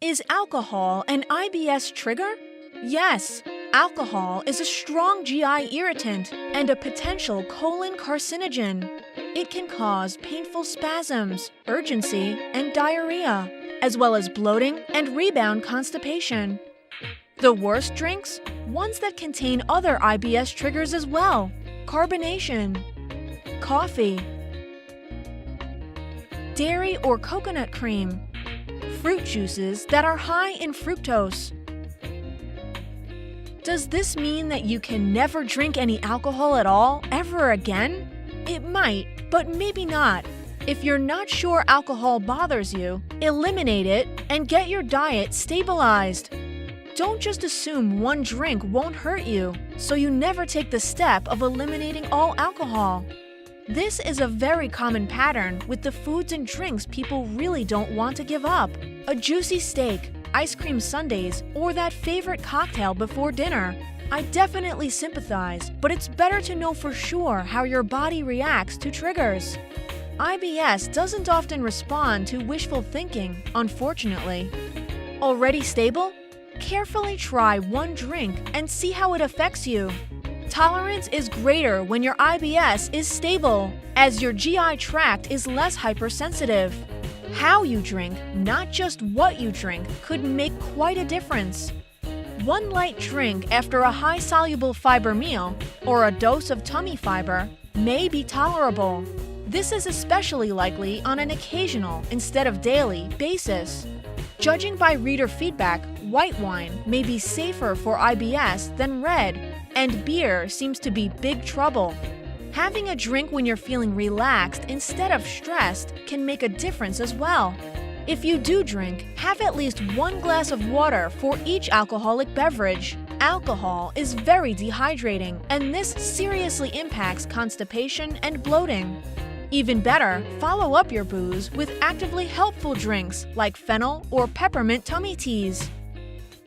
Is alcohol an IBS trigger? Yes, alcohol is a strong GI irritant and a potential colon carcinogen. It can cause painful spasms, urgency, and diarrhea, as well as bloating and rebound constipation. The worst drinks? Ones that contain other IBS triggers as well. Carbonation, coffee, dairy or coconut cream, fruit juices that are high in fructose. Does this mean that you can never drink any alcohol at all, ever again? It might, but maybe not. If you're not sure alcohol bothers you, eliminate it and get your diet stabilized. Don't just assume one drink won't hurt you, so you never take the step of eliminating all alcohol. This is a very common pattern with the foods and drinks people really don't want to give up. A juicy steak, ice cream sundaes, or that favorite cocktail before dinner. I definitely sympathize, but it's better to know for sure how your body reacts to triggers. IBS doesn't often respond to wishful thinking, unfortunately. Already stable? Carefully try one drink and see how it affects you. Tolerance is greater when your IBS is stable, as your GI tract is less hypersensitive. How you drink, not just what you drink, could make quite a difference. One light drink after a high-soluble fiber meal or a dose of tummy fiber may be tolerable. This is especially likely on an occasional instead of daily basis. Judging by reader feedback, white wine may be safer for IBS than red, and beer seems to be big trouble. Having a drink when you're feeling relaxed instead of stressed can make a difference as well. If you do drink, have at least one glass of water for each alcoholic beverage. Alcohol is very dehydrating, and this seriously impacts constipation and bloating. Even better, follow up your booze with actively helpful drinks like fennel or peppermint tummy teas.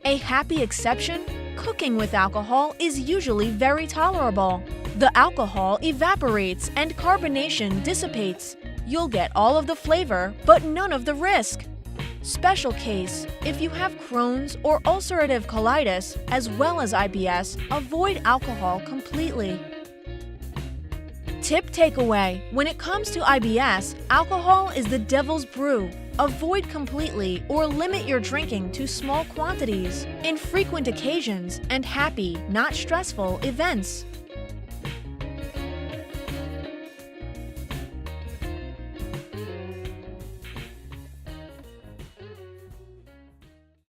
A happy exception? Cooking with alcohol is usually very tolerable. The alcohol evaporates and carbonation dissipates. You'll get all of the flavor, but none of the risk. Special case, if you have Crohn's or ulcerative colitis, as well as IBS, avoid alcohol completely. Tip takeaway: when it comes to IBS, alcohol is the devil's brew. Avoid completely or limit your drinking to small quantities, infrequent occasions, and happy, not stressful events.